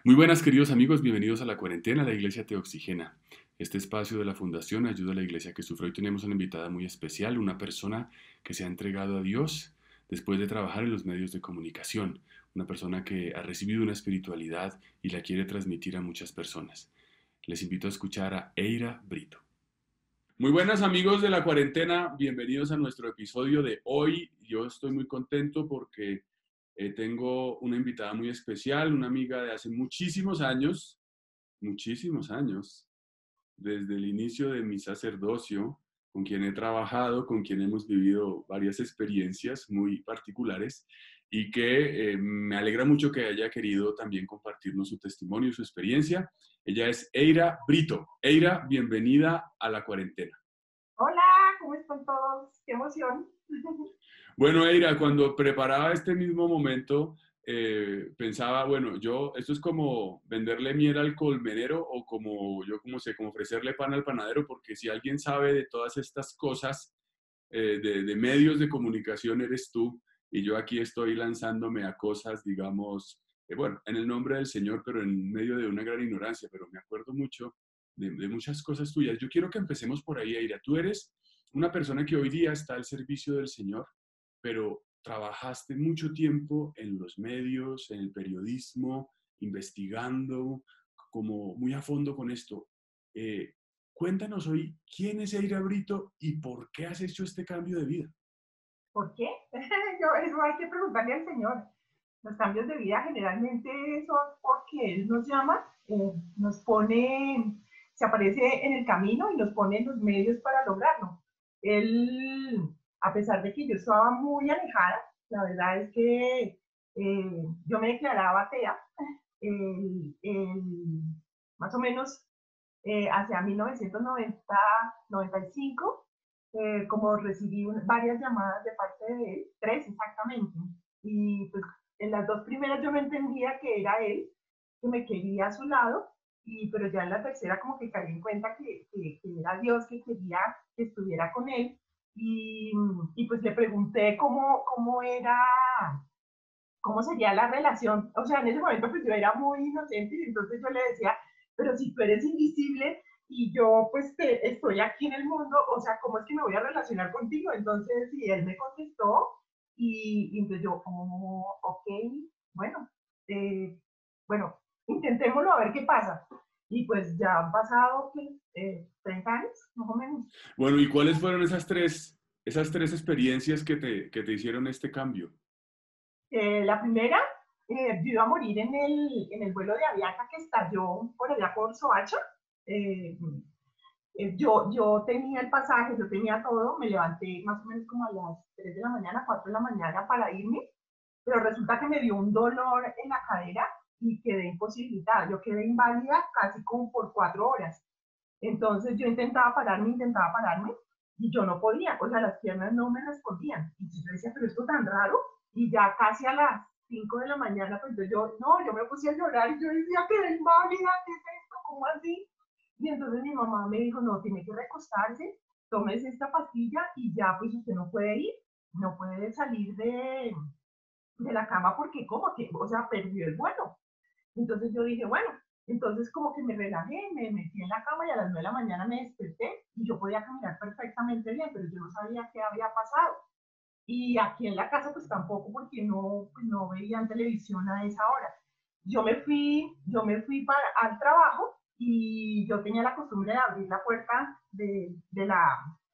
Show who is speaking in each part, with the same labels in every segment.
Speaker 1: Muy buenas, queridos amigos, bienvenidos a La Cuarentena. La Iglesia te oxigena. Este espacio de la Fundación ayuda a la iglesia que sufre. Hoy tenemos una invitada muy especial, una persona que se ha entregado a Dios después de trabajar en los medios de comunicación, una persona que ha recibido una espiritualidad y la quiere transmitir a muchas personas. Les invito a escuchar a Eira Brito. Muy buenas amigos de La Cuarentena, bienvenidos a nuestro episodio de hoy. Yo estoy muy contento porque tengo una invitada muy especial, una amiga de hace muchísimos años, desde el inicio de mi sacerdocio, con quien he trabajado, con quien hemos vivido varias experiencias muy particulares y que me alegra mucho que haya querido también compartirnos su testimonio y su experiencia. Ella es Eira Brito. Eira, bienvenida a La Cuarentena.
Speaker 2: Hola, ¿cómo están todos? ¡Qué emoción!
Speaker 1: Bueno, Eira, cuando preparaba este mismo momento, pensaba, bueno, esto es como venderle miel al colmenero o como ofrecerle pan al panadero, porque si alguien sabe de todas estas cosas, de medios de comunicación eres tú, y yo aquí estoy lanzándome a cosas, digamos, bueno, en el nombre del Señor, pero en medio de una gran ignorancia, pero me acuerdo mucho de muchas cosas tuyas. Yo quiero que empecemos por ahí, Eira. Tú eres una persona que hoy día está al servicio del Señor, pero trabajaste mucho tiempo en los medios, en el periodismo, investigando, como muy a fondo con esto. Eh, Cuéntanos hoy quién es Eira Brito y por qué has hecho este cambio de vida.
Speaker 2: ¿Por qué? Eso hay que preguntarle al Señor. Los cambios de vida generalmente son porque Él nos llama, nos pone, se aparece en el camino y nos pone en los medios para lograrlo. Él, a pesar de que yo estaba muy alejada, la verdad es que yo me declaraba atea, más o menos hacia 1995, como recibí varias llamadas de parte de él, tres exactamente, y pues en las dos primeras yo no entendía que era él, que me quería a su lado, pero ya en la tercera como que caí en cuenta que era Dios que quería que estuviera con él, y, y pues le pregunté cómo era, cómo sería la relación. O sea, en ese momento pues yo era muy inocente y entonces yo le decía, pero si tú eres invisible y yo pues estoy aquí en el mundo, o sea, ¿cómo es que me voy a relacionar contigo? Entonces, y él me contestó y entonces yo, oh, ok, bueno, eh, bueno, intentémoslo a ver qué pasa. Y pues ya han pasado, ¿qué? 30 años, más o menos.
Speaker 1: Bueno, ¿y cuáles fueron esas tres experiencias que te hicieron este cambio?
Speaker 2: La primera, yo iba a morir en el vuelo de Avianca que estalló por allá por Soacha. Eh, yo tenía el pasaje, yo tenía todo, me levanté más o menos como a las 3 de la mañana, 4 de la mañana para irme, pero resulta que me dio un dolor en la cadera y quedé imposibilitada. Yo quedé inválida casi como por 4 horas. Entonces yo intentaba pararme y yo no podía, o sea, las piernas no me respondían. Y yo decía, pero esto tan raro. Y ya casi a las 5 de la mañana, pues yo, no, yo me puse a llorar y yo decía, qué inválida, ¿qué es esto? ¿Cómo así? Y entonces mi mamá me dijo, no, tiene que recostarse, tómese esta pastilla y ya pues usted no puede ir, no puede salir de la cama porque como que, o sea, perdió el vuelo. Entonces yo dije, bueno, entonces como que me relajé, me metí en la cama y a las 9 de la mañana me desperté y yo podía caminar perfectamente bien, pero yo no sabía qué había pasado. Y aquí en la casa pues tampoco porque no, pues, no veían televisión a esa hora. Yo me fui al trabajo y yo tenía la costumbre de abrir la puerta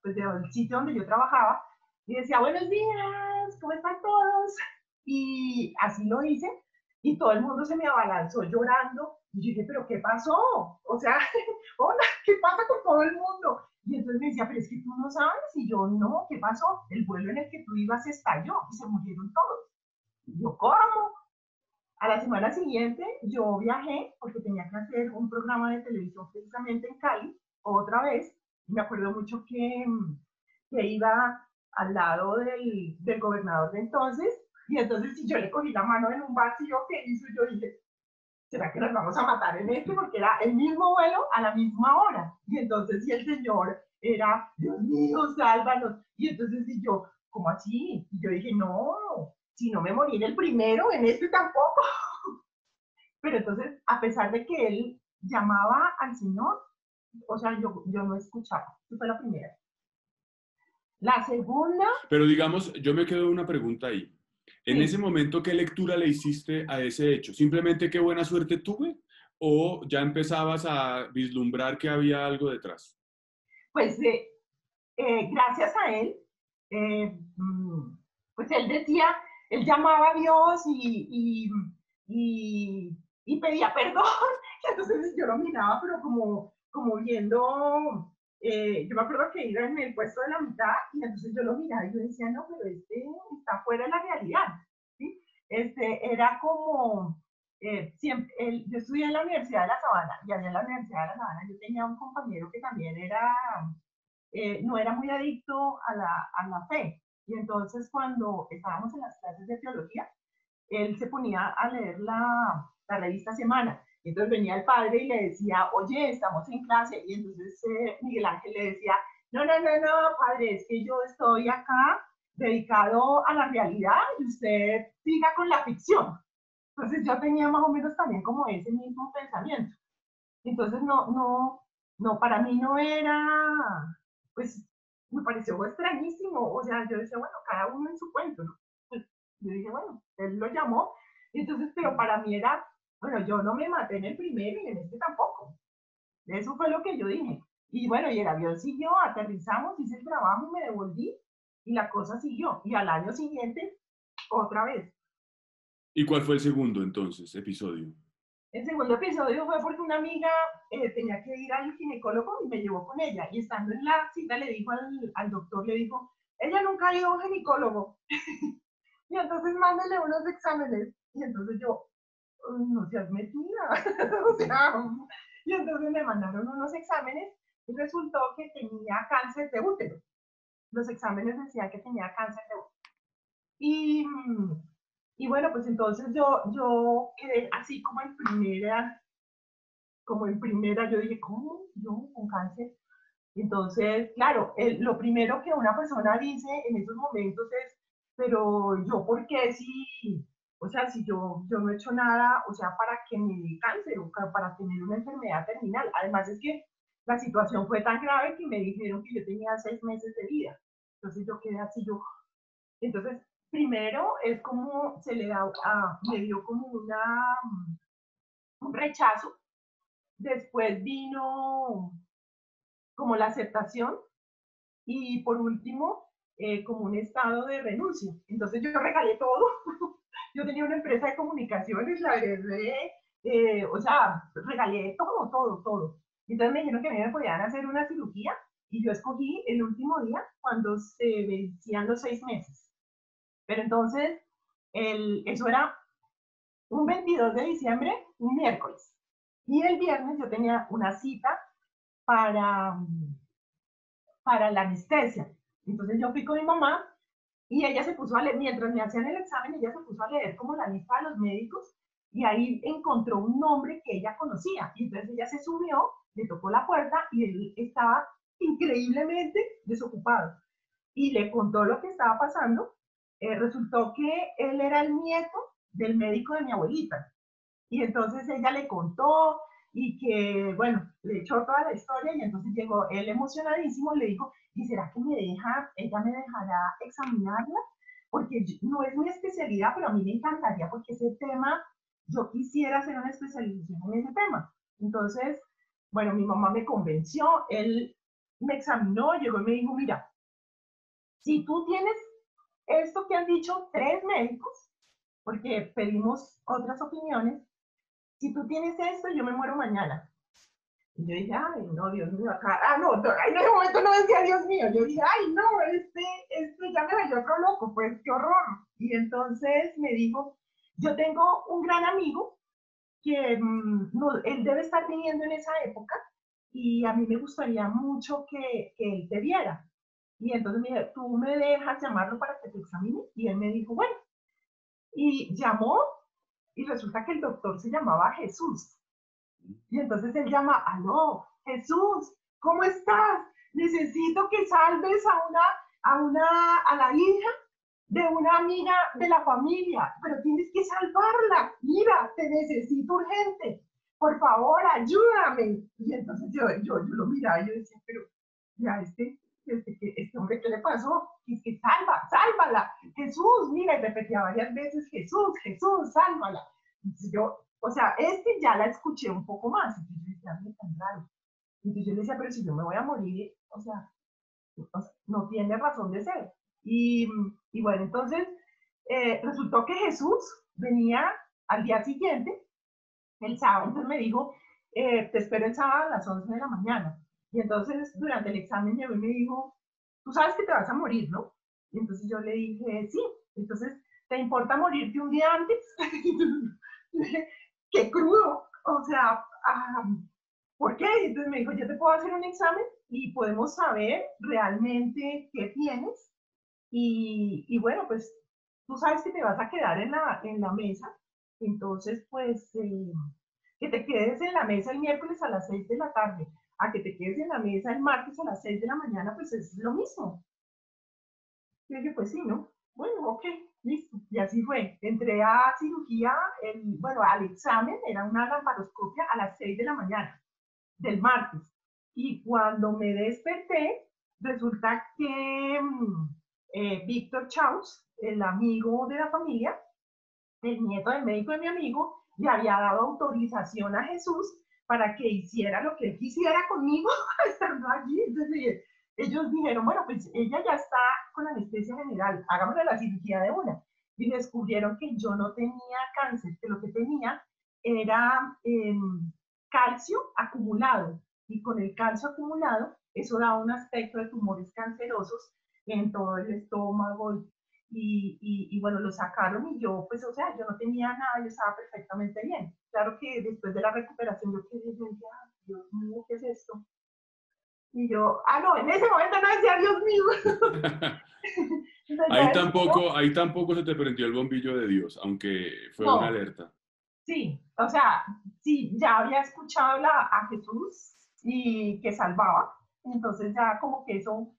Speaker 2: pues, del sitio donde yo trabajaba y decía, buenos días, ¿cómo están todos? Y así lo hice y todo el mundo se me abalanzó llorando y yo dije, pero ¿qué pasó? O sea, hola, ¿qué pasa con todo el mundo? Y entonces me decía, pero es que tú no sabes. Y yo, no, ¿qué pasó? El vuelo en el que tú ibas estalló y se murieron todos. Y yo, ¿cómo? A la semana siguiente yo viajé porque tenía que hacer un programa de televisión precisamente en Cali, otra vez. Y me acuerdo mucho que iba al lado del gobernador de entonces. Y entonces si yo le cogí la mano en un vacío que hizo, yo dije, ¿será que nos vamos a matar en este? Porque era el mismo vuelo a la misma hora. Y entonces, si el señor era, Dios mío, sálvanos. Y entonces, y yo, ¿cómo así? Y yo dije, no, si no me morí en el primero, en este tampoco. Pero entonces, a pesar de que él llamaba al Señor, o sea, yo no escuchaba. Esa fue la primera. La segunda,
Speaker 1: Pero digamos, yo me quedo una pregunta ahí. En ese
Speaker 2: sí,
Speaker 1: momento, ¿qué lectura le hiciste a ese hecho? ¿Simplemente qué buena suerte tuve? ¿O ya empezabas a vislumbrar que había algo detrás?
Speaker 2: pues gracias a él, pues él decía, él llamaba a Dios y pedía perdón. Entonces yo lo miraba, pero como viendo, yo me acuerdo que iba en el puesto de la mitad y entonces yo lo miraba y yo decía, no, pero este está fuera de la realidad, ¿sí? Era como, siempre, yo estudié en la Universidad de La Sabana y allá en la Universidad de La Sabana yo tenía un compañero que también no era muy adicto a la fe. Y entonces cuando estábamos en las clases de teología, él se ponía a leer la revista Semana. Y entonces venía el padre y le decía, oye, estamos en clase. Y entonces Miguel Ángel le decía, no, no, no, no, padre, es que yo estoy acá dedicado a la realidad y usted siga con la ficción. Entonces yo tenía más o menos también como ese mismo pensamiento. Entonces no, para mí no era, pues me pareció extrañísimo, o sea, yo decía, bueno, cada uno en su cuento, ¿no? Pues, yo dije, bueno, él lo llamó, y entonces, pero para mí era, bueno, yo no me maté en el primero y en este tampoco. Eso fue lo que yo dije. Y bueno, y el avión siguió, aterrizamos, hice el trabajo y me devolví, y la cosa siguió. Y al año siguiente, otra vez.
Speaker 1: ¿Y cuál fue el segundo entonces episodio?
Speaker 2: El segundo episodio fue porque una amiga tenía que ir al ginecólogo y me llevó con ella. Y estando en la cita le dijo al doctor, le dijo, ella nunca ha ido a un ginecólogo. Y entonces mándele unos exámenes. Y entonces yo, no seas metida. O sea, y entonces me mandaron unos exámenes y resultó que tenía cáncer de útero. Los exámenes decían que tenía cáncer de útero. Y, y bueno, pues entonces yo quedé así como en primera, yo dije, ¿cómo? ¿Yo con cáncer? Entonces, claro, lo primero que una persona dice en esos momentos es, pero yo, ¿por qué si, o sea, si yo no he hecho nada, o sea, para que me dé cáncer o para tener una enfermedad terminal? Además es que la situación fue tan grave que me dijeron que yo tenía 6 meses de vida. Entonces yo quedé así, yo, entonces, primero es como se le da, me dio como un rechazo, después vino como la aceptación y por último, como un estado de renuncia. Entonces yo regalé todo. Yo tenía una empresa de comunicaciones, la agregué, o sea, regalé todo, todo, todo. Entonces me dijeron que me podían hacer una cirugía y yo escogí el último día cuando se vencían los 6 meses. Pero entonces, eso era un 22 de diciembre, un miércoles. Y el viernes yo tenía una cita para, para la anestesia. Entonces yo fui con mi mamá y ella se puso a leer, mientras me hacían el examen, ella se puso a leer como la lista de los médicos y ahí encontró un nombre que ella conocía. Y entonces ella se subió, le tocó la puerta y él estaba increíblemente desocupado. Y le contó lo que estaba pasando. Resultó que él era el nieto del médico de mi abuelita. Y entonces ella le contó y que, bueno, le echó toda la historia y entonces llegó él emocionadísimo y le dijo, ¿y será que me deja, ella me dejará examinarla? Porque no es mi especialidad, pero a mí me encantaría porque ese tema, yo quisiera hacer una especialización en ese tema. Entonces, bueno, mi mamá me convenció, él me examinó, llegó y me dijo, mira, si tú tienes esto que han dicho 3 médicos, porque pedimos otras opiniones, si tú tienes esto, yo me muero mañana. Y yo dije, ay, no, Dios mío, acá, no, en ese momento no decía Dios mío, yo dije, ay, no, este ya me valió otro loco, pues qué horror. Y entonces me dijo, yo tengo un gran amigo que no, él debe estar viviendo en esa época y a mí me gustaría mucho que él te viera. Y entonces me dijo, tú me dejas llamarlo para que te examine. Y él me dijo, bueno, y llamó y resulta que el doctor se llamaba Jesús. Y entonces él llama, aló, Jesús, ¿cómo estás? Necesito que salves a la hija de una amiga de la familia, pero tienes que salvarla. Mira, te necesito urgente. Por favor, ayúdame. Y entonces yo lo miraba y yo decía, pero ya este hombre, ¿qué le pasó? Y es que sálvala. Jesús, mira, y repetía varias veces, Jesús, Jesús, sálvala. Entonces yo, o sea, ya la escuché un poco más. Entonces yo decía, me tan raro. Entonces yo le decía, pero si yo me voy a morir, o sea, no tiene razón de ser. Y bueno, entonces resultó que Jesús venía al día siguiente, el sábado, entonces me dijo, te espero el sábado a las 11 de la mañana. Y entonces durante el examen llegó y me dijo, tú sabes que te vas a morir, ¿no? Y entonces yo le dije, sí. Entonces, ¿te importa morirte un día antes? ¡Qué crudo! O sea, ¿por qué? Y entonces me dijo, yo te puedo hacer un examen y podemos saber realmente qué tienes. Y bueno, pues tú sabes que te vas a quedar en la mesa. Entonces, pues, que te quedes en la mesa el miércoles a las 6 de la tarde, a que te quedes en la mesa el martes a las 6 de la mañana, pues es lo mismo. Y yo dije, pues sí, ¿no? Bueno, ok, listo. Y así fue. Entré a cirugía, bueno, al examen, era una laparoscopia a las 6 de la mañana del martes. Y cuando me desperté, resulta que Víctor Chaus, el amigo de la familia, el nieto del médico de mi amigo, le había dado autorización a Jesús para que hiciera lo que él quisiera conmigo estando allí. Entonces ellos dijeron, bueno, pues ella ya está con anestesia general, hagámosle la cirugía de una. Y descubrieron que yo no tenía cáncer, que lo que tenía era calcio acumulado. Y con el calcio acumulado, eso da un aspecto de tumores cancerosos en todo el estómago y bueno, lo sacaron y yo, pues, o sea, yo no tenía nada, yo estaba perfectamente bien. Claro que después de la recuperación yo quedé, yo decía, Dios mío, ¿qué es esto? Y yo, no, en ese momento no decía, Dios mío.
Speaker 1: Ahí tampoco se te prendió el bombillo de Dios, aunque fue una
Speaker 2: No,
Speaker 1: alerta.
Speaker 2: sí, o sea, sí, ya había escuchado a Jesús y que salvaba, entonces ya como que eso,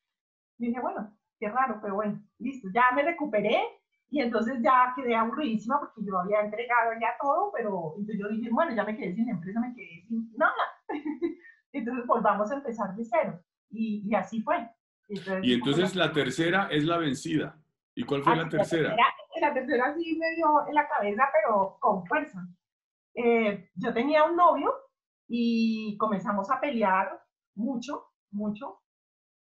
Speaker 2: dije, bueno, qué raro, pero bueno, listo, ya me recuperé y entonces ya quedé aburridísima porque yo había entregado ya todo, pero entonces yo dije, bueno, ya me quedé sin empresa, me quedé sin nada. Entonces volvamos a empezar de cero. Y así fue.
Speaker 1: Y
Speaker 2: Entonces, bueno,
Speaker 1: entonces la tercera es la vencida. ¿Y cuál fue la
Speaker 2: así,
Speaker 1: tercera?
Speaker 2: la tercera sí me dio en la cabeza, pero con fuerza. Yo tenía un novio y comenzamos a pelear mucho, mucho.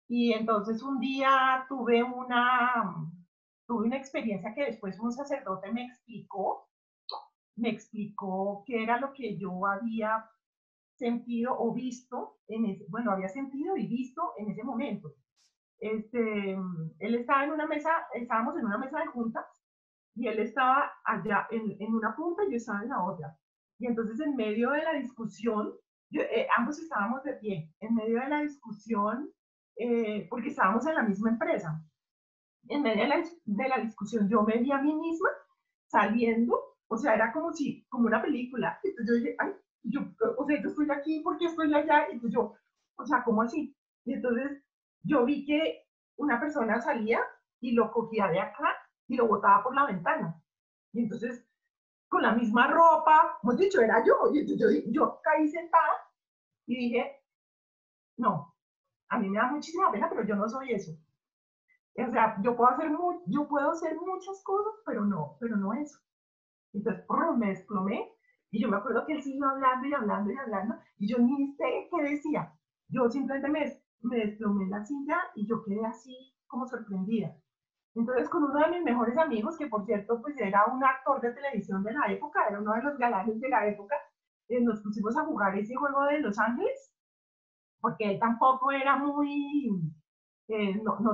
Speaker 2: Y entonces un día tuve una experiencia que después un sacerdote me explicó qué era lo que yo había sentido o visto, bueno, había sentido y visto en ese momento. Él estaba en una mesa, estábamos en una mesa de juntas y él estaba allá en una punta y yo estaba en la otra. Y entonces en medio de la discusión, ambos estábamos de pie, en medio de la discusión, porque estábamos en la misma empresa, en medio de la discusión yo me vi a mí misma saliendo, o sea, era como una película. Entonces yo dije, ay, o sea, yo estoy aquí, ¿por qué estoy allá? Y entonces yo, o sea, ¿cómo así? Y entonces yo vi que una persona salía y lo cogía de acá y lo botaba por la ventana. Y entonces, con la misma ropa, como dicho, era yo. Y entonces yo caí sentada y dije, no, a mí me da muchísima pena, pero yo no soy eso. O sea, yo puedo hacer muchas cosas, pero no eso. Entonces, me desplomé y yo me acuerdo que él siguió hablando y hablando y hablando y yo ni sé qué decía. Yo simplemente me desplomé en la silla y yo quedé así como sorprendida. Entonces, con uno de mis mejores amigos, que por cierto, pues era un actor de televisión de la época, era uno de los galanes de la época, nos pusimos a jugar ese juego de Los Ángeles, porque él tampoco era no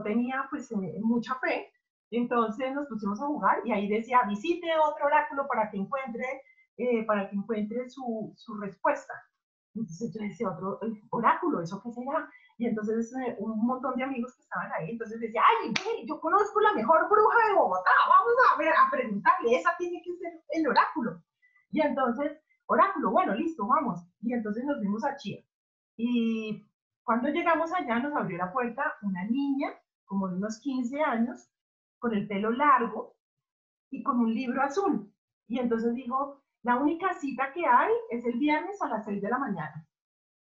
Speaker 2: tenía pues mucha fe. Entonces nos pusimos a jugar y ahí decía, visite otro oráculo para que encuentre su respuesta. Entonces yo decía, otro oráculo, ¿eso qué será? Y entonces un montón de amigos que estaban ahí, entonces decía, ay, güey, yo conozco la mejor bruja de Bogotá, vamos a ver, a preguntarle, esa tiene que ser el oráculo. Y entonces, oráculo, bueno, listo, vamos. Y entonces nos vimos a Chía. Y cuando llegamos allá nos abrió la puerta una niña, como de unos 15 años, con el pelo largo y con un libro azul. Y entonces dijo, la única cita que hay es el viernes a las 6 de la mañana.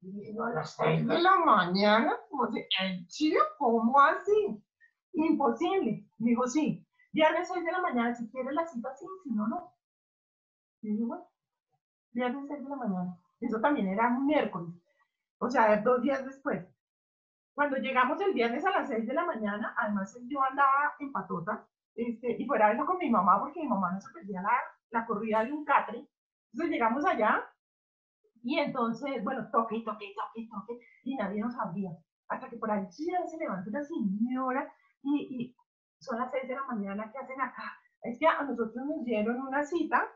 Speaker 2: Y digo, a las 6 de la mañana, como si, ¿en Chile? ¿Cómo así? Imposible. Dijo, sí, viernes 6 de la mañana, si quieres la cita, sí, si no, no. Y digo, bueno, viernes 6 de la mañana. Eso también era un miércoles, o sea, 2 días después. Cuando llegamos el viernes a las 6 de la mañana, además yo andaba en patota, y fuera eso con mi mamá, porque mi mamá no se perdía la corrida de un catre. Entonces llegamos allá, y entonces, bueno, toque, toque, toque, toque, y nadie nos abría. Hasta que por allí ya se levanta una señora, y son las 6 de la mañana, ¿qué hacen acá? Es que a nosotros nos dieron una cita,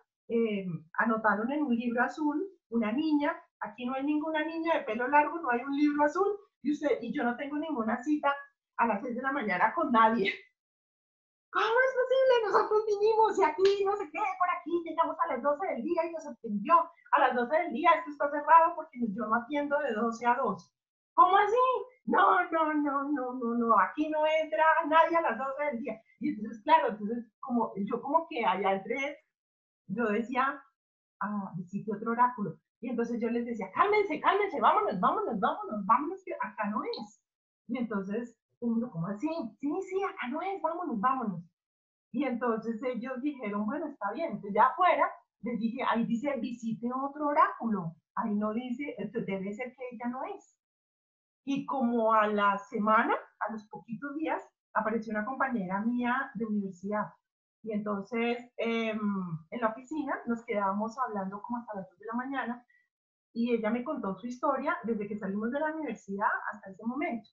Speaker 2: anotaron en un libro azul, una niña, aquí no hay ninguna niña de pelo largo, no hay un libro azul, y yo no tengo ninguna cita a las 6 de la mañana con nadie. ¿Cómo es posible? Nosotros vinimos y aquí, no sé qué, por aquí, llegamos a las 12 del día y nos atendió. A las 12 del día, esto está cerrado porque yo no atiendo de 12 a 2. ¿Cómo así? No, no, no, no, no, no, aquí no entra nadie a las 12 del día. Y entonces, claro, entonces, yo como que allá entré, yo decía, visite otro oráculo. Y entonces yo les decía, cálmense, cálmense, vámonos, vámonos, vámonos, vámonos, que acá no es. Y entonces, uno, ¿cómo así? Sí, sí, acá no es, vámonos, vámonos. Y entonces ellos dijeron, bueno, está bien. Entonces ya afuera les dije, ahí dice, visite otro oráculo. Ahí no dice, debe ser que ella no es. Y como a la semana, a los poquitos días, apareció una compañera mía de universidad. Y entonces en la oficina nos quedábamos hablando como hasta las 2 de la mañana y ella me contó su historia desde que salimos de la universidad hasta ese momento.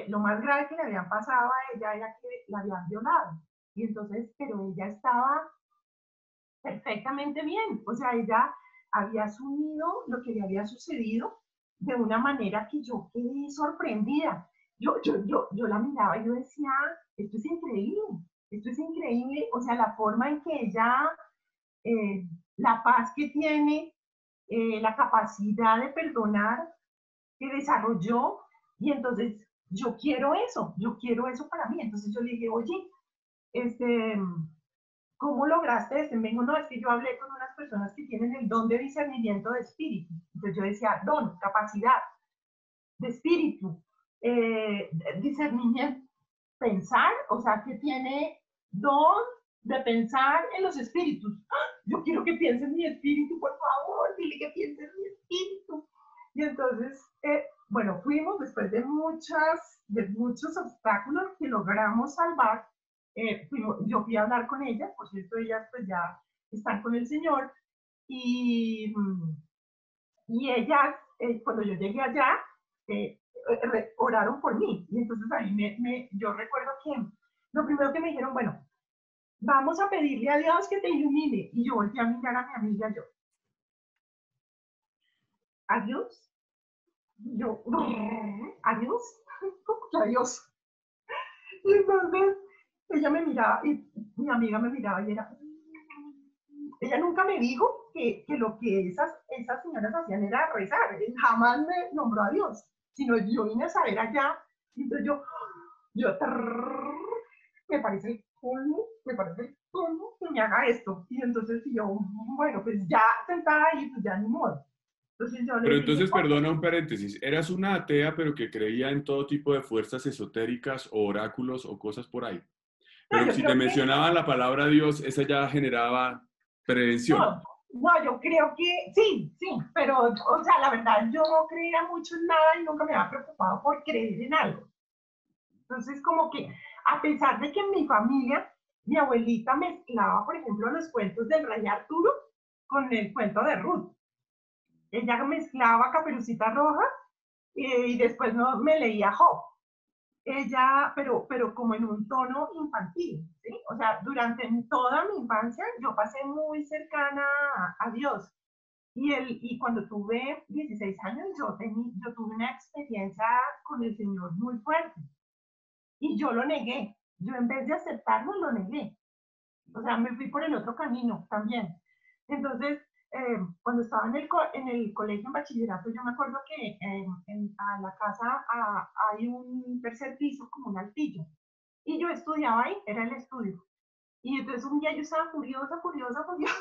Speaker 2: Lo más grave que le habían pasado a ella era que la habían violado. Y entonces, pero ella estaba perfectamente bien. O sea, ella había asumido lo que le había sucedido de una manera que yo quedé sorprendida. Yo la miraba y yo decía, esto es increíble, esto es increíble. O sea, la forma en que ella, la paz que tiene, la capacidad de perdonar que desarrolló. Y entonces yo quiero eso para mí. Entonces yo le dije, oye, este, ¿cómo lograste esto? Y me dijo, no, es que yo hablé con unas personas que tienen el don de discernimiento de espíritu. Entonces yo decía, don, capacidad de espíritu, discernimiento, pensar, o sea, que tiene don de pensar en los espíritus. ¡Ah! Yo quiero que piense en mi espíritu, por favor, dile que piense en mi espíritu. Y entonces, bueno, fuimos después de muchos obstáculos que logramos salvar. Yo fui a hablar con ella, por cierto, ellas pues ya están con el Señor, y, y ellas, cuando yo llegué allá, oraron por mí. Y entonces a mí yo recuerdo que lo primero que me dijeron, bueno, vamos a pedirle a Dios que te ilumine. Y yo volteé a mirar a mi amiga, yo, ¿adiós? Yo, ¿adiós? ¿Cómo que adiós? Y entonces ella me miraba y mi amiga me miraba y era, ella nunca me dijo que lo que esas señoras hacían era rezar, jamás me nombró a Dios, sino yo vine a saber allá, y entonces yo me parece el colmo, me parece el colmo que me haga esto, y entonces yo, bueno, pues ya sentada ahí, pues ya ni modo. Entonces yo
Speaker 1: Pero
Speaker 2: les dije,
Speaker 1: entonces, perdona un paréntesis, eras una atea pero que creía en todo tipo de fuerzas esotéricas o oráculos o cosas por ahí.
Speaker 2: no,
Speaker 1: Pero
Speaker 2: yo
Speaker 1: si
Speaker 2: creo
Speaker 1: te
Speaker 2: que,
Speaker 1: mencionaban la palabra Dios, esa ya generaba prevención.
Speaker 2: no, no, yo creo que sí, sí, pero, o sea, la verdad, yo no creía mucho en nada y nunca me había preocupado por creer en algo. Entonces, como que a pesar de que en mi familia, mi abuelita mezclaba, por ejemplo, los cuentos del Rey Arturo con el cuento de Ruth. Ella mezclaba Caperucita Roja y después no, me leía Job. Ella, pero como en un tono infantil, ¿sí? O sea, durante toda mi infancia yo pasé muy cercana a Dios. Y cuando tuve 16 años, yo tuve una experiencia con el Señor muy fuerte. Y yo lo negué. Yo en vez de aceptarlo, lo negué. O sea, me fui por el otro camino también. Entonces, cuando estaba en el colegio, en bachillerato, yo me acuerdo que a la casa hay un tercer piso, como un altillo. Y yo estudiaba ahí, era el estudio. Y entonces un día yo estaba furiosa, furiosa, furiosa.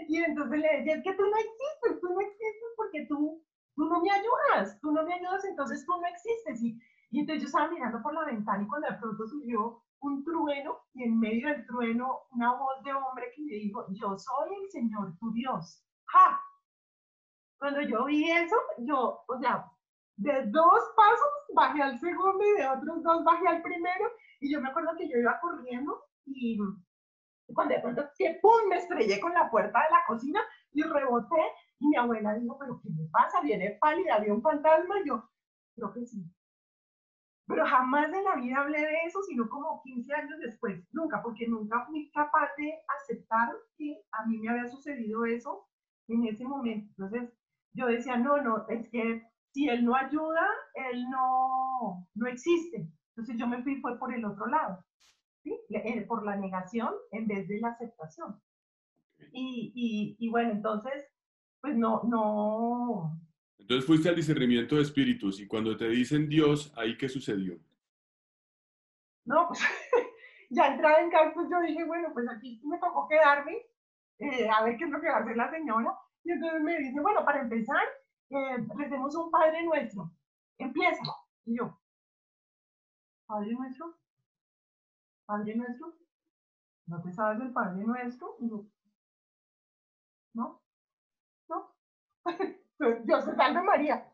Speaker 2: Y entonces le decía, es que tú no existes porque tú no me ayudas, tú no me ayudas, entonces tú no existes. Y entonces yo estaba mirando por la ventana y cuando de pronto surgió un trueno y en medio del trueno una voz de hombre que me dijo, yo soy el Señor tu Dios. ¡Ja! Cuando yo vi eso, yo, o sea, de dos pasos bajé al segundo y de otros dos bajé al primero. Y yo me acuerdo que yo iba corriendo y cuando de pronto, que pum, me estrellé con la puerta de la cocina y reboté. Y mi abuela dijo, pero ¿qué me pasa? Viene pálida, había un fantasma. Y yo, creo que sí. Pero jamás en la vida hablé de eso, sino como 15 años después. Nunca, porque nunca fui capaz de aceptar que a mí me había sucedido eso en ese momento. Entonces, yo decía, no, no, es que si él no ayuda, él no existe. Entonces yo me fui, fue por el otro lado, ¿sí? Por la negación en vez de la aceptación. Y bueno, entonces, pues no,
Speaker 1: Entonces fuiste al discernimiento de espíritus y cuando te dicen Dios, ¿ahí qué sucedió?
Speaker 2: no, pues ya entrada en casa, pues yo dije, bueno, pues aquí me tocó quedarme, a ver qué es lo que va a hacer la señora. Y entonces me dice, bueno, para empezar, recemos un Padre Nuestro. Empieza. Y yo, Padre Nuestro, Padre Nuestro, ¿no te sabes el Padre Nuestro? Y yo, no, no. Dios te salve María.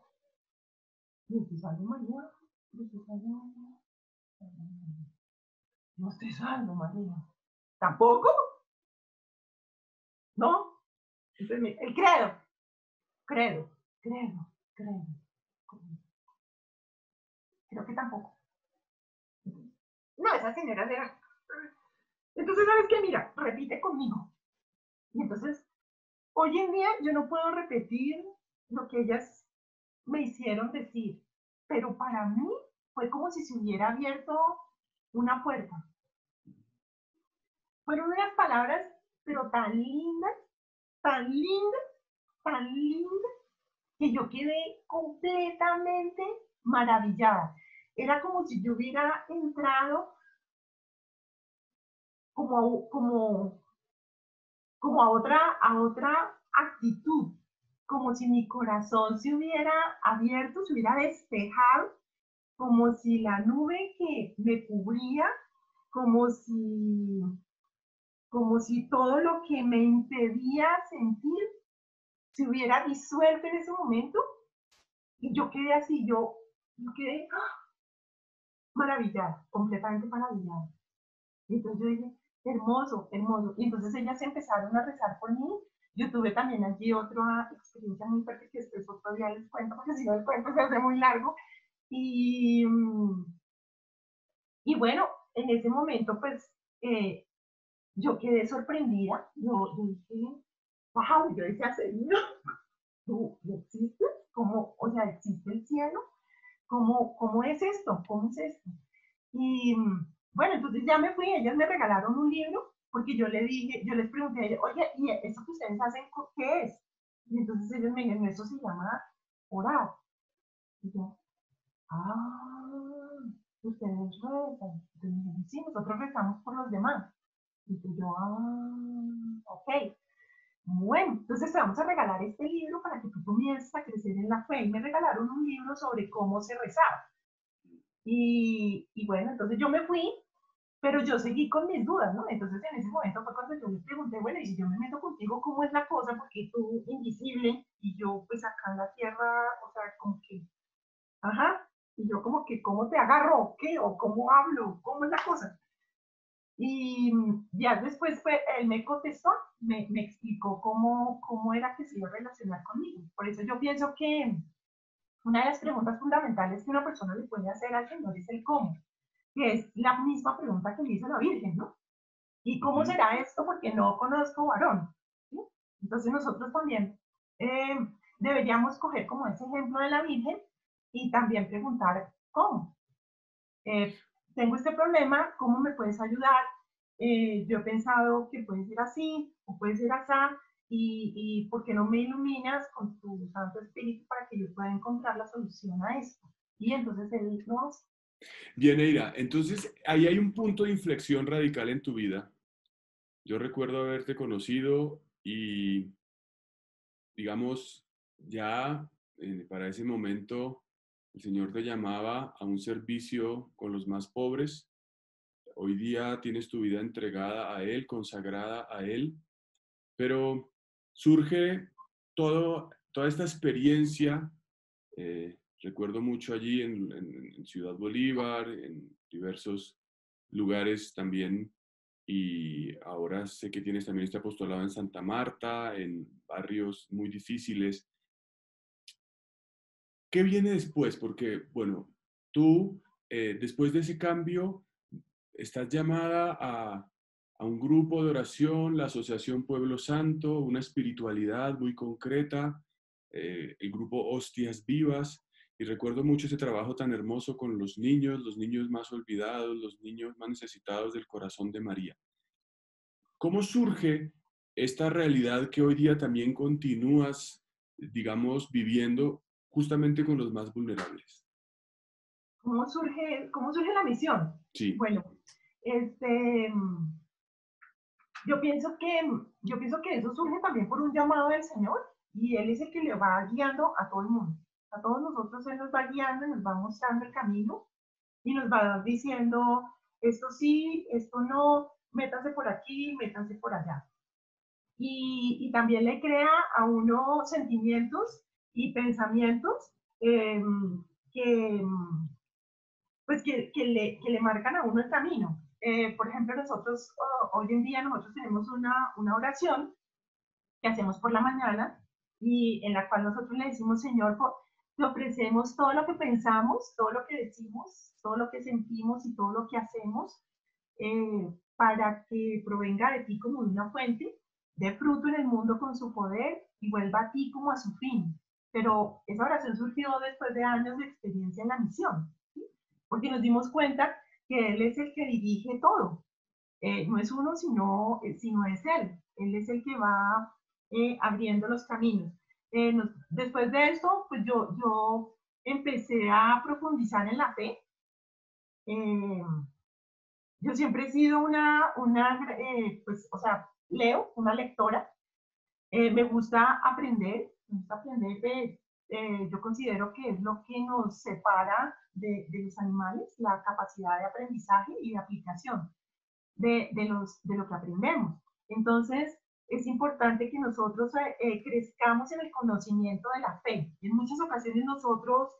Speaker 2: Dios te salve María. Dios te salve María. Dios te salve María. ¿Tampoco? ¿No? Entonces, el credo, credo, credo, credo. Creo que tampoco. No, esas señoras eran. Entonces, ¿sabes qué? Mira, repite conmigo. Y entonces, hoy en día yo no puedo repetir lo que ellas me hicieron decir, pero para mí fue como si se hubiera abierto una puerta. Fueron unas palabras, pero tan lindas, tan lindas, que yo quedé completamente maravillada. Era como si yo hubiera entrado como como a otra actitud, como si mi corazón se hubiera abierto, se hubiera despejado, como si la nube que me cubría, como si, como si todo lo que me impedía sentir se hubiera disuelto en ese momento. Y yo quedé así, yo quedé maravillada, completamente maravillada. Y entonces yo dije, hermoso, hermoso. Y entonces ellas empezaron a rezar por mí. Yo tuve también allí otra experiencia muy fuerte que después otro día les cuento, porque si no el cuento se hace muy largo. Y, y bueno, en ese momento pues yo quedé sorprendida. Yo dije, wow, yo decía, Señor, ¿tú existes? ¿Cómo, o sea, existe el cielo? ¿Cómo es esto? ¿Cómo es esto? Y bueno, entonces ya me fui, ellas me regalaron un libro, porque yo le dije, yo les pregunté a ellas, oye, ¿y eso que ustedes hacen qué es? Y entonces ellos me dijeron, eso se llama orar. Y yo, ah, ustedes rezan. Entonces me dijeron, sí, nosotros rezamos por los demás. Y yo, ok. Bueno, entonces te vamos a regalar este libro para que tú comiences a crecer en la fe. Y me regalaron un libro sobre cómo se rezaba. Y bueno, entonces yo me fui, pero yo seguí con mis dudas, ¿no? Entonces en ese momento fue cuando yo me pregunté, bueno, y si yo me meto contigo, ¿cómo es la cosa? Porque tú invisible y yo pues acá en la tierra, o sea, como que, ajá, y yo como que, ¿cómo te agarro? ¿Qué? ¿O cómo hablo? ¿Cómo es la cosa? Y ya después fue, él me contestó, me explicó cómo era que se iba a relacionar conmigo. Por eso yo pienso que una de las preguntas fundamentales que una persona le puede hacer al Señor es el cómo, que es la misma pregunta que le hizo la Virgen, ¿no? ¿Y cómo
Speaker 1: Ujú.
Speaker 2: será esto? Porque no conozco varón. ¿Sí? Entonces nosotros también deberíamos coger como ese ejemplo de la Virgen y también preguntar cómo. Eh, Tengo este problema, ¿cómo me puedes ayudar? Yo he pensado que puede ser así o puede ser así, y ¿por qué no me iluminas con tu Santo Espíritu para que yo pueda encontrar la solución a esto? Y entonces él lo hace.
Speaker 1: Bien, Eira, entonces ahí hay un punto de inflexión radical en tu vida. Yo recuerdo haberte conocido y, digamos, ya para ese momento el Señor te llamaba a un servicio con los más pobres. Hoy día tienes tu vida entregada a Él, consagrada a Él, pero surge toda esta experiencia. Recuerdo mucho allí en Ciudad Bolívar, en diversos lugares también, y ahora sé que tienes también este apostolado en Santa Marta, en barrios muy difíciles. ¿Qué viene después? Porque, bueno, tú, después de ese cambio, estás llamada a un grupo de oración, la Asociación Pueblo Santo, una espiritualidad muy concreta, el grupo Hostias Vivas, y recuerdo mucho ese trabajo tan hermoso con los niños más olvidados, los niños más necesitados del corazón de María. ¿Cómo surge esta realidad que hoy día también continúas, digamos, viviendo justamente con los más vulnerables?
Speaker 2: Cómo surge la misión?
Speaker 1: Sí,
Speaker 2: Bueno, este, yo pienso que, yo pienso que eso surge también por un llamado del Señor y Él es el que le va guiando a todo el mundo. A todos nosotros Él nos va guiando y nos va mostrando el camino y nos va diciendo esto sí, esto no, métase por aquí, métase por allá. Y también le crea a uno sentimientos y pensamientos eh, que, que le marcan a uno el camino. Por ejemplo, nosotros hoy en día nosotros tenemos una oración que hacemos por la mañana y en la cual nosotros le decimos, Señor, te ofrecemos todo lo que pensamos, todo lo que decimos, todo lo que sentimos y todo lo que hacemos para que provenga de ti como de una fuente, de fruto en el mundo con su poder y vuelva a ti como a su fin. Pero esa oración surgió después de años de experiencia en la misión, ¿sí? Porque nos dimos cuenta que Él es el que dirige todo. No es uno, sino es Él. Él es el que va abriendo los caminos. Después de esto, pues yo empecé a profundizar en la fe. Eh, yo siempre he sido pues, o sea, leo, una lectora. Me gusta aprender yo considero que es lo que nos separa de los animales, la capacidad de aprendizaje y de aplicación de lo que aprendemos. Entonces, es importante que nosotros crezcamos en el conocimiento de la fe. En muchas ocasiones nosotros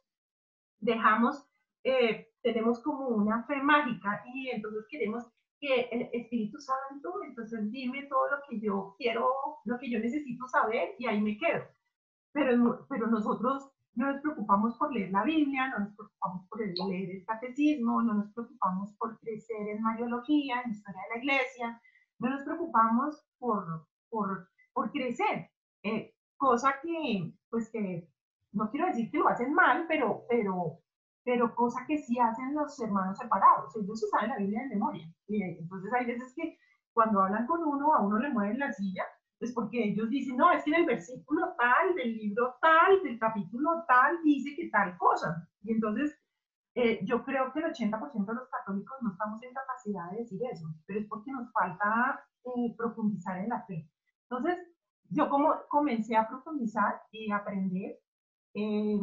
Speaker 2: tenemos como una fe mágica y entonces queremos que el Espíritu Santo, entonces dime todo lo que yo quiero, lo que yo necesito saber y ahí me quedo. Pero nosotros no nos preocupamos por leer la Biblia, no nos preocupamos por leer el catecismo, no nos preocupamos por crecer en Mariología, en historia de la iglesia, no nos preocupamos por crecer, cosa que, pues que, no quiero decir que lo hacen mal, pero cosa que sí hacen los hermanos separados, ellos se saben la Biblia de memoria, y entonces hay veces que cuando hablan con uno, a uno le mueven la silla, pues porque ellos dicen, no, es que en el versículo tal, del libro tal, del capítulo tal, dice que tal cosa. Y entonces yo creo que el 80% de los católicos no estamos en capacidad de decir eso, pero es porque nos falta profundizar en la fe. Entonces, yo como comencé a profundizar y aprender, eh,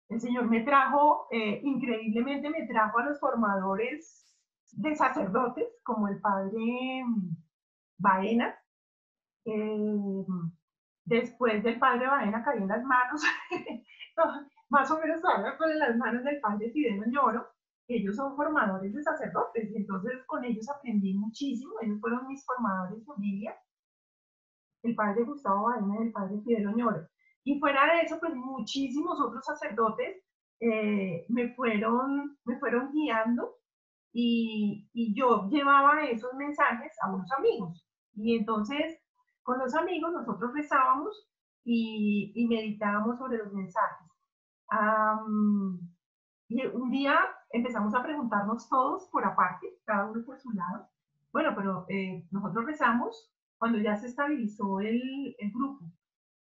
Speaker 2: el Señor me trajo, increíblemente me trajo a los formadores de sacerdotes, como el padre Baena, eh, después del padre Baena caí en las manos, no, más o menos ahora con las manos del padre Fidel Oñoro, que ellos son formadores de sacerdotes, y entonces con ellos aprendí muchísimo, ellos fueron mis formadores de Biblia, el padre Gustavo Baena y el padre Fidel Oñoro. Y fuera de eso, pues muchísimos otros sacerdotes me fueron guiando y yo llevaba esos mensajes a unos amigos. Y entonces, con los amigos nosotros rezábamos y meditábamos sobre los mensajes. Um, y un día empezamos a preguntarnos todos por aparte, cada uno por su lado. Bueno, pero nosotros rezamos cuando ya se estabilizó el grupo.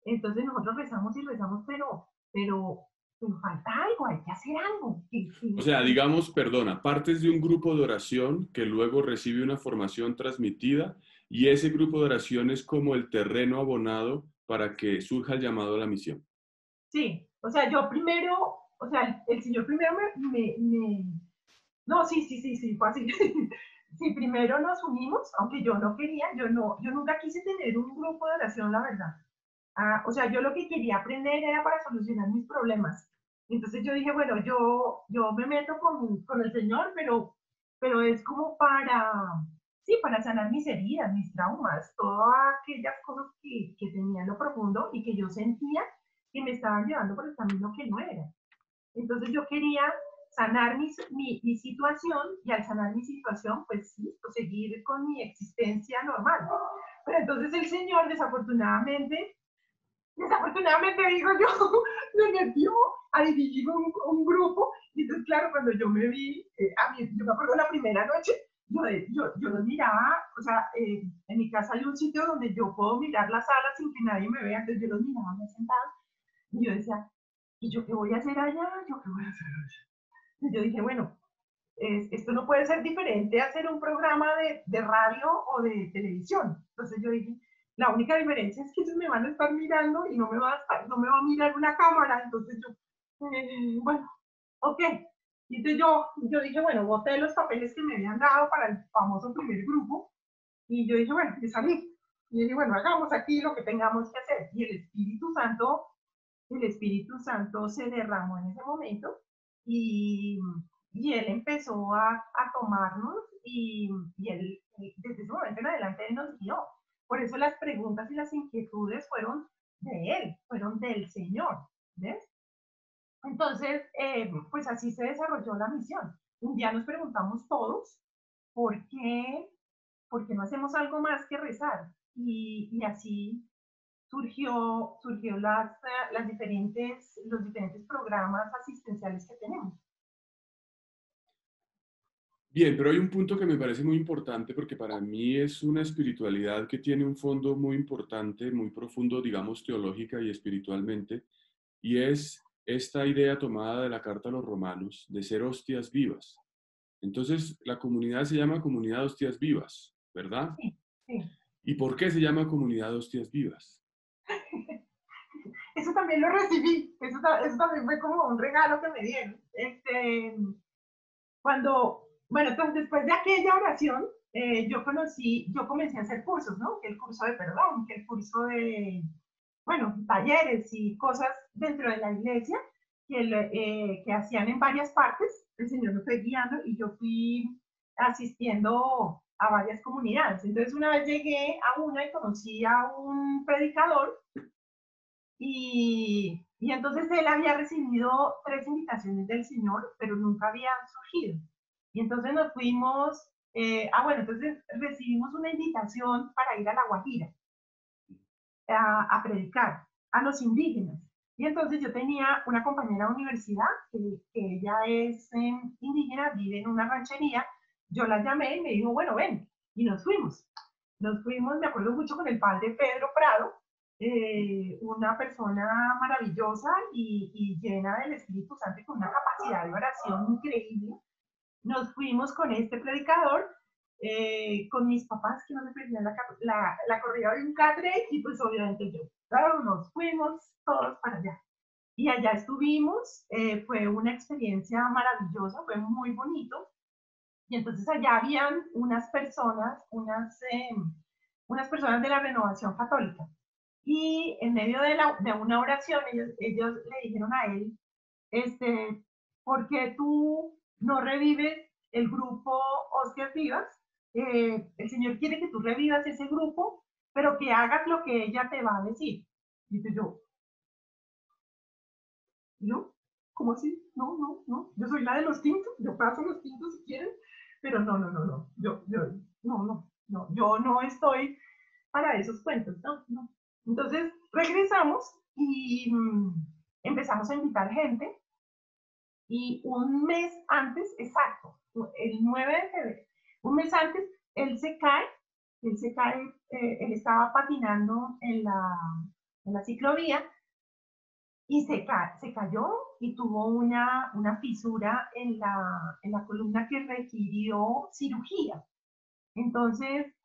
Speaker 2: Entonces nosotros rezamos y rezamos, pero pero falta algo, hay que hacer algo.
Speaker 1: O sea, digamos, perdona, partes de un grupo de oración que luego recibe una formación transmitida y ese grupo de oración es como el terreno abonado para que surja el llamado a la misión.
Speaker 2: Sí, o sea, yo primero, o sea, el Señor primero no, sí, fue así. Sí, primero nos unimos, aunque yo no quería, yo nunca quise tener un grupo de oración, la verdad. Ah, o sea, yo lo que quería aprender era para solucionar mis problemas. Entonces yo dije, bueno, yo me meto con el Señor, pero es como para, sí, para sanar mis heridas, mis traumas, todas aquellas cosas que tenía en lo profundo y que yo sentía que me estaban llevando por el camino que no era. Entonces yo quería sanar mi situación y al sanar mi situación, pues sí, pues seguir con mi existencia normal. Pero entonces el Señor, desafortunadamente digo yo, me metió a dirigir un grupo. Y entonces, claro, cuando yo me vi, yo me acuerdo la primera noche, yo los miraba, o sea, en mi casa hay un sitio donde yo puedo mirar la sala sin que nadie me vea, entonces yo los miraba me sentada y yo decía, ¿y yo qué voy a hacer allá? ¿Yo qué voy a hacer allá? Y yo dije, bueno, esto no puede ser diferente a hacer un programa de radio o de televisión. Entonces yo dije, la única diferencia es que ellos me van a estar mirando y no me va a mirar una cámara. Entonces yo, bueno, ok. Y entonces yo dije, bueno, boté los papeles que me habían dado para el famoso primer grupo y yo dije, bueno, me salí. Y dije, bueno, hagamos aquí lo que tengamos que hacer. Y el Espíritu Santo se derramó en ese momento y, y él empezó a tomarnos y él, desde ese momento en adelante, él nos guió. Por eso las preguntas y las inquietudes fueron de él, fueron del Señor, ¿ves? Entonces, pues así se desarrolló la misión. Un día nos preguntamos todos, ¿por qué, por qué no hacemos algo más que rezar? Y así surgió los diferentes programas asistenciales que tenemos.
Speaker 1: Bien, pero hay un punto que me parece muy importante porque para mí es una espiritualidad que tiene un fondo muy importante, muy profundo, digamos, teológica y espiritualmente, y es esta idea tomada de la carta a los romanos de ser hostias vivas. Entonces, la comunidad se llama Comunidad de Hostias Vivas, ¿verdad?
Speaker 2: Sí, sí.
Speaker 1: ¿Y por qué se llama Comunidad de Hostias Vivas?
Speaker 2: Eso también lo recibí, eso también fue como un regalo que me dieron. Bueno, entonces después de aquella oración, yo comencé a hacer cursos, ¿no? Que el curso de perdón, que el curso de, bueno, talleres y cosas dentro de la iglesia que hacían en varias partes. El Señor me fue guiando y yo fui asistiendo a varias comunidades. Entonces una vez llegué a una y conocí a un predicador y entonces él había recibido 3 invitaciones del Señor, pero nunca habían surgido. Y entonces nos fuimos, bueno, entonces recibimos una invitación para ir a La Guajira a predicar a los indígenas. Y entonces yo tenía una compañera de universidad que ella es indígena, vive en una ranchería. Yo la llamé y me dijo, bueno, ven. Y nos fuimos. Nos fuimos, me acuerdo mucho con el padre Pedro Prado, una persona maravillosa y llena del Espíritu Santo y con una capacidad de oración increíble. Nos fuimos con este predicador, con mis papás que no se perdían la corrida de un catre y pues obviamente yo. Claro, nos fuimos todos para allá. Y allá estuvimos, fue una experiencia maravillosa, fue muy bonito. Y entonces allá habían unas personas de la Renovación Católica. Y en medio de una oración, ellos le dijeron a él, ¿por qué tú no revives el grupo Hostias Vivas? El Señor quiere que tú revivas ese grupo, pero que hagas lo que ella te va a decir. Dice yo, ¿cómo así? No, yo soy la de los tintos, yo paso los tintos si quieren, pero no, yo no estoy para esos cuentos, no. Entonces regresamos y empezamos a invitar gente y un mes antes, exacto, el 9 de febrero, un mes antes, él se cae, él estaba patinando en la ciclovía y se cayó y tuvo una fisura en la columna que requirió cirugía. Entonces,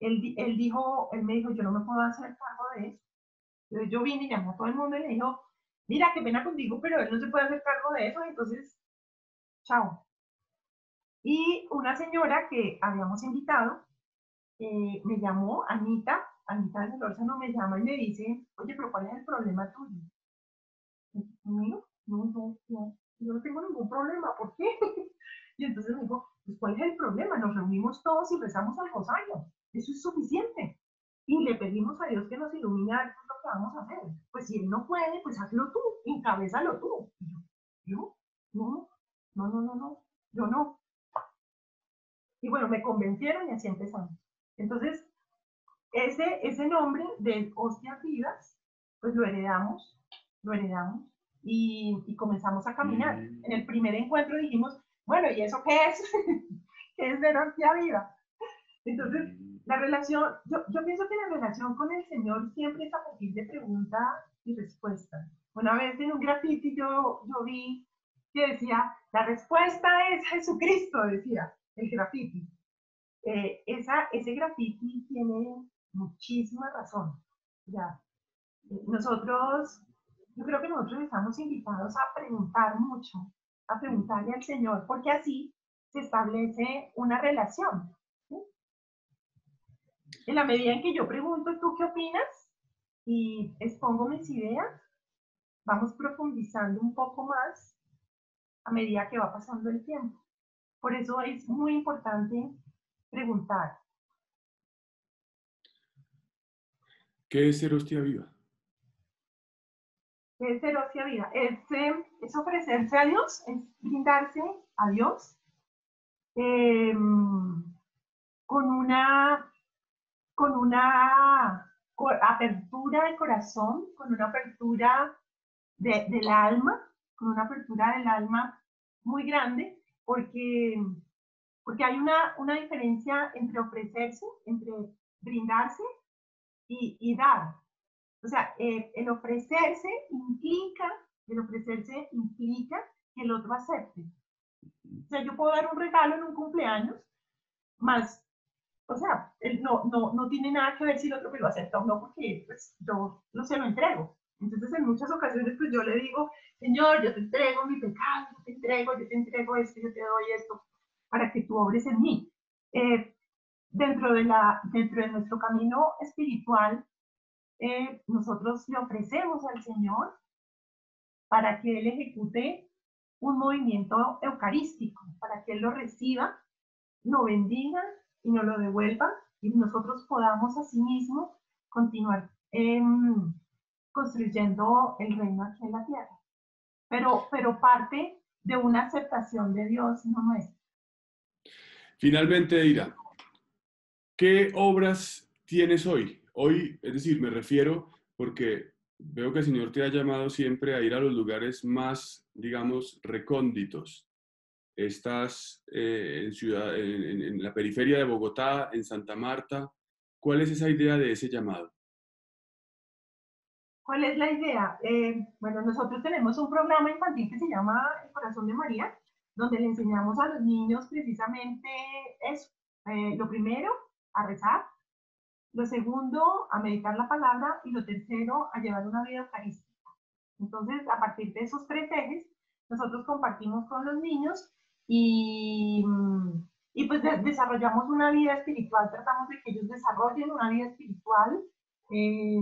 Speaker 2: él me dijo, yo no me puedo hacer cargo de eso. Entonces yo vine y llamó a todo el mundo y le dijo, mira, qué pena contigo, pero él no se puede hacer cargo de eso, entonces, chao. Y una señora que habíamos invitado me llamó, Anita de Solórzano me llama y me dice, oye, pero ¿cuál es el problema tuyo? Mío, yo no tengo ningún problema, ¿por qué? Y entonces me dijo, pues ¿cuál es el problema? Nos reunimos todos y rezamos al rosario, eso es suficiente. Y le pedimos a Dios que nos ilumine a ver qué es lo que vamos a hacer. Pues si él no puede, pues hazlo tú, encabézalo tú. Y yo, no, no, no, no, no, yo no. Y bueno, me convencieron y así empezamos. Entonces, ese nombre de Hostias Vivas, pues lo heredamos y comenzamos a caminar. En el primer encuentro dijimos, bueno, ¿y eso qué es? ¿Qué es ser hostia viva? Entonces, la relación, yo pienso que la relación con el Señor siempre es a partir de pregunta y respuesta. Una vez en un graffiti yo vi que decía, la respuesta es Jesucristo, decía el graffiti. Ese graffiti tiene muchísima razón. Ya, nosotros, yo creo que nosotros estamos invitados a preguntar mucho, a preguntarle al Señor, porque así se establece una relación. ¿Sí? En la medida en que yo pregunto, ¿tú qué opinas? Y expongo mis ideas, vamos profundizando un poco más a medida que va pasando el tiempo. Por eso es muy importante preguntar.
Speaker 1: ¿Qué es ser hostia viva?
Speaker 2: ¿Qué es ser hostia viva? Es ofrecerse a Dios, es brindarse a Dios eh, con una, con una apertura del corazón, con una apertura del alma, con una apertura del alma muy grande, porque hay una diferencia entre ofrecerse, entre brindarse y dar. O sea, el ofrecerse implica que el otro acepte. O sea, yo puedo dar un regalo en un cumpleaños, más, o sea, no tiene nada que ver si el otro me lo acepta o no, porque pues, yo no se lo entrego. Entonces, en muchas ocasiones, pues yo le digo, Señor, yo te entrego mi pecado, yo te entrego esto, yo te doy esto, para que tú obres en mí. Eh, dentro de nuestro camino espiritual, nosotros le ofrecemos al Señor para que Él ejecute un movimiento eucarístico, para que Él lo reciba, lo bendiga y nos lo devuelva y nosotros podamos asimismo continuar construyendo el reino aquí en la tierra. Pero parte de una aceptación de Dios, no nuestra.
Speaker 1: Finalmente, Ira, ¿qué obras tienes hoy? Hoy, es decir, me refiero porque veo que el Señor te ha llamado siempre a ir a los lugares más, digamos, recónditos. Estás en la periferia de Bogotá, en Santa Marta. ¿Cuál es esa idea de ese llamado?
Speaker 2: ¿Cuál es la idea? Bueno, nosotros tenemos un programa infantil que se llama El Corazón de María, donde le enseñamos a los niños precisamente eso. Lo primero, a rezar. Lo segundo, a meditar la palabra. Y lo tercero, a llevar una vida eucarística. Entonces, a partir de esos tres ejes, nosotros compartimos con los niños y pues desarrollamos una vida espiritual, tratamos de que ellos desarrollen una vida espiritual eh,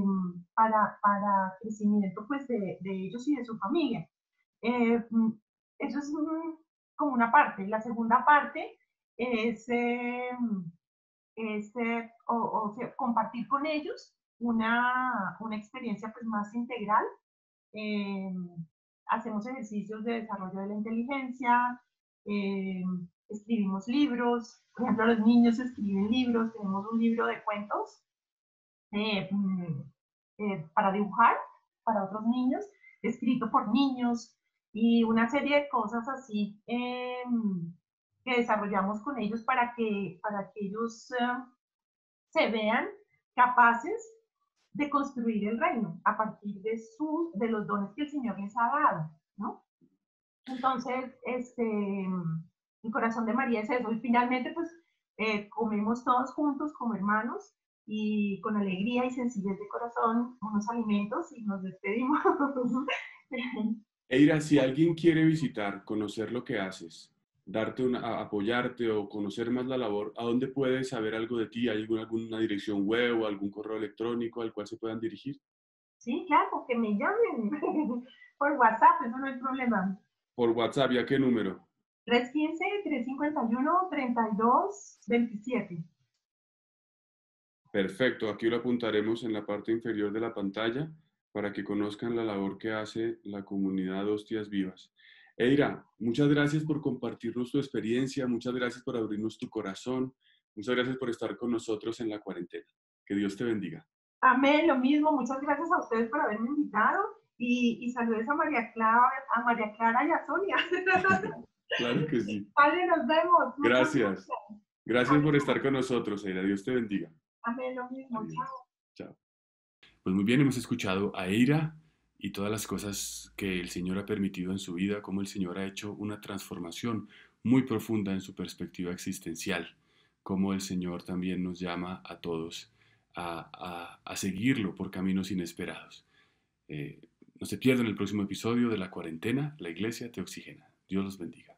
Speaker 2: para crecimiento pues de ellos y de su familia. Eh, eso es como una parte. La segunda parte es, o sea, compartir con ellos una experiencia pues más integral. eh, Hacemos ejercicios de desarrollo de la inteligencia, eh, escribimos libros, por ejemplo, los niños escriben libros, tenemos un libro de cuentos eh, para dibujar para otros niños, escrito por niños y una serie de cosas así que desarrollamos con ellos para que ellos se vean capaces de construir el reino a partir de los dones que el Señor les ha dado, ¿no? Entonces, el corazón de María es eso. Y finalmente, pues, comemos todos juntos como hermanos y con alegría y sencillez de corazón unos alimentos y nos despedimos.
Speaker 1: Eira, si alguien quiere visitar, conocer lo que haces, apoyarte o conocer más la labor, ¿a dónde puede saber algo de ti? ¿Hay alguna dirección web o algún correo electrónico al cual se puedan dirigir?
Speaker 2: Sí, claro, que me llamen por WhatsApp, eso no hay problema.
Speaker 1: Por WhatsApp, ¿y a qué número?
Speaker 2: 315-351-3227.
Speaker 1: Perfecto, aquí lo apuntaremos en la parte inferior de la pantalla para que conozcan la labor que hace la comunidad Hostias Vivas. Eira, muchas gracias por compartirnos tu experiencia, muchas gracias por abrirnos tu corazón, muchas gracias por estar con nosotros en la cuarentena. Que Dios te bendiga.
Speaker 2: Amén, lo mismo. Muchas gracias a ustedes por haberme invitado y saludos a María Clara y a Sonia.
Speaker 1: Claro que sí.
Speaker 2: Vale, nos vemos. Muchas
Speaker 1: Gracias.
Speaker 2: gracias.
Speaker 1: Gracias por
Speaker 2: Amén,
Speaker 1: estar con nosotros, Eira. Dios te bendiga.
Speaker 2: amén, lo mismo.
Speaker 1: Adiós.
Speaker 2: Chao.
Speaker 1: Chao. Pues muy bien, hemos escuchado a Eira y todas las cosas que el Señor ha permitido en su vida, cómo el Señor ha hecho una transformación muy profunda en su perspectiva existencial, cómo el Señor también nos llama a todos a seguirlo por caminos inesperados. No se pierdan el próximo episodio de La Cuarentena, la Iglesia te oxigena. Dios los bendiga.